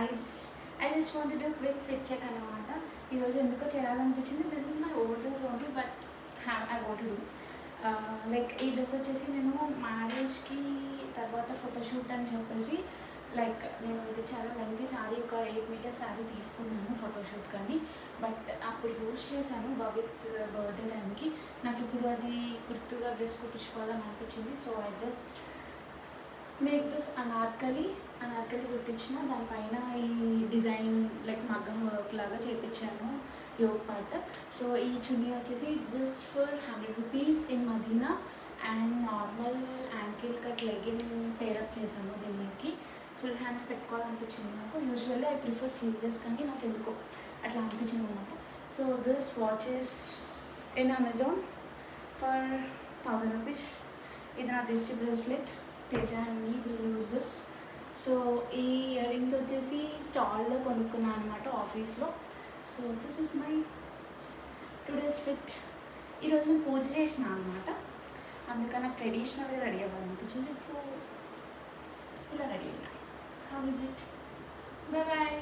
guys, I just wanted a quick fit check అనమాట. ఈరోజు ఎందుకో చేయాలనిపించింది. This is my old dress only but I want to do like ఈ dress వచ్చేసి నేను మ్యారేజ్కి తర్వాత ఫోటోషూట్ అని చెప్పేసి లైక్ నేను ఇది చాలా లెంగ్తీ శారీ ఒక 8 మీటర్స్ శారీ తీసుకున్నాను ఫోటోషూట్ కానీ బట్ అప్పుడు యూజ్ చేశాను భవిత్ బర్త్డే టైంకి. నాకు ఇప్పుడు అది గుర్తుగా డ్రెస్ కుట్టించుకోవాలని అనిపించింది. So I just make this anarkali కుట్టించిన దానిపైన ఈ డిజైన్ లైక్ మగ్గం వర్క్ లాగా చేయించాను యోగ్ పార్ట్. సో ఈ చున్నీ వచ్చేసి just for 100 rupees in Madina and normal ankle cut legging pair up చేశాను. దీని మీదకి ఫుల్ హ్యాండ్స్ పెట్టుకోవాలనిపించింది నాకు. యూజువల్లీ ఐ ప్రిఫర్ స్లీవ్లెస్ కానీ నాకు ఎందుకో అట్లా అనిపించింది అనమాట. So this watches in Amazon for 1000 rupees. ఇది నా దిష్టి bracelet. Teja and me will use this. So ఈ ఇయర్ రింగ్స్ వచ్చేసి స్టాల్లో కొనుక్కున్నాను అనమాట ఆఫీస్లో. So this is my today's fit. ఈరోజు నేను పూజ చేసిన అనమాట, అందుకని నాకు ట్రెడిషనల్గా రెడీ అవ్వాలనిపించింది. సో ఇలా రెడీ అయినా. How is it? Bye bye.